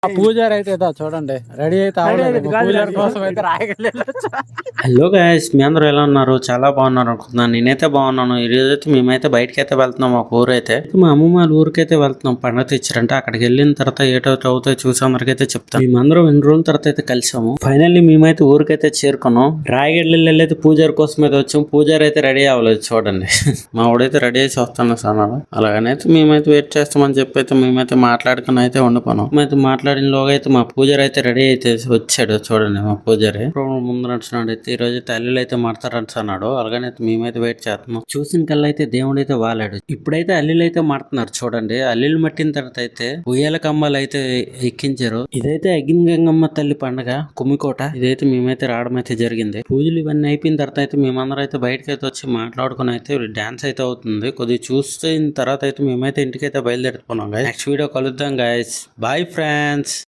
ఆ పూజారి అయితే చూడండి రెడీ అయితే పూజారి కోసం అయితే హలో గైస్, మీ అందరూ ఎలా ఉన్నారు? చాలా బాగున్నారు అనుకుంటున్నాను. నేనైతే బాగున్నాను. ఈ రోజు అయితే మేమైతే బయటకి అయితే వెళ్తున్నాం. ఒక ఊరైతే మా అమ్మమ్మ వాళ్ళ ఊరికైతే వెళ్తున్నాం. పండుగ తెచ్చారంటే అక్కడికి వెళ్ళిన తర్వాత ఏటో అవుతాయి చూసామరికైతే చెప్తాను. మేమందరం 2 రోజుల తర్వాత అయితే కలిసాము. ఫైనల్లీ మేమైతే ఊరికైతే చేరుకున్నాం. రాయగడ్డలు అయితే పూజారి కోసం అయితే వచ్చాం. పూజారి అయితే రెడీ అవ్వలేదు చూడండి. మా ఊడైతే రెడీ చేసి వస్తాను అన్నాడు. అలాగనైతే మేమైతే వెయిట్ చేస్తామని చెప్పి అయితే మేమైతే మాట్లాడుకుని అయితే వండుకున్నాం. మేమైతే మాట్లాడిన లోగా అయితే మా పూజారి అయితే రెడీ అయితే వచ్చాడు చూడండి. మా పూజారి ముందు నడుచున్నాడు. అయితే ఈ రోజు అయితే అల్లులు అయితే మాడతారంట అన్నాడు. అలాగనే మేమైతే వెయిట్ చేస్తున్నాం. చూసిన కల్లా అయితే దేవుడు అయితే వాలాడు. ఇప్పుడైతే అల్లులు అయితే మాడుతున్నారు చూడండి. అల్లులు మట్టిన తర్వాత అయితే ఉయ్యాల కమ్మాలు అయితే ఎక్కించారు. ఇదైతే అగ్నిగంగమ్మ తల్లి పండుగ కుమ్మికోట. ఇదైతే మేమైతే రావడం అయితే జరిగింది. పూజలు ఇవన్నీ అయిపోయిన తర్వాత అయితే మేమందరం అయితే బయటకి అయితే వచ్చి మాట్లాడుకుని అయితే డాన్స్ అయితే అవుతుంది. కొద్దిగా చూసిన తర్వాత అయితే మేమైతే ఇంటికైతే బయలుదేరుతున్నాం. నెక్స్ట్ వీడియో కలుద్దాం గైస్. Bye friends.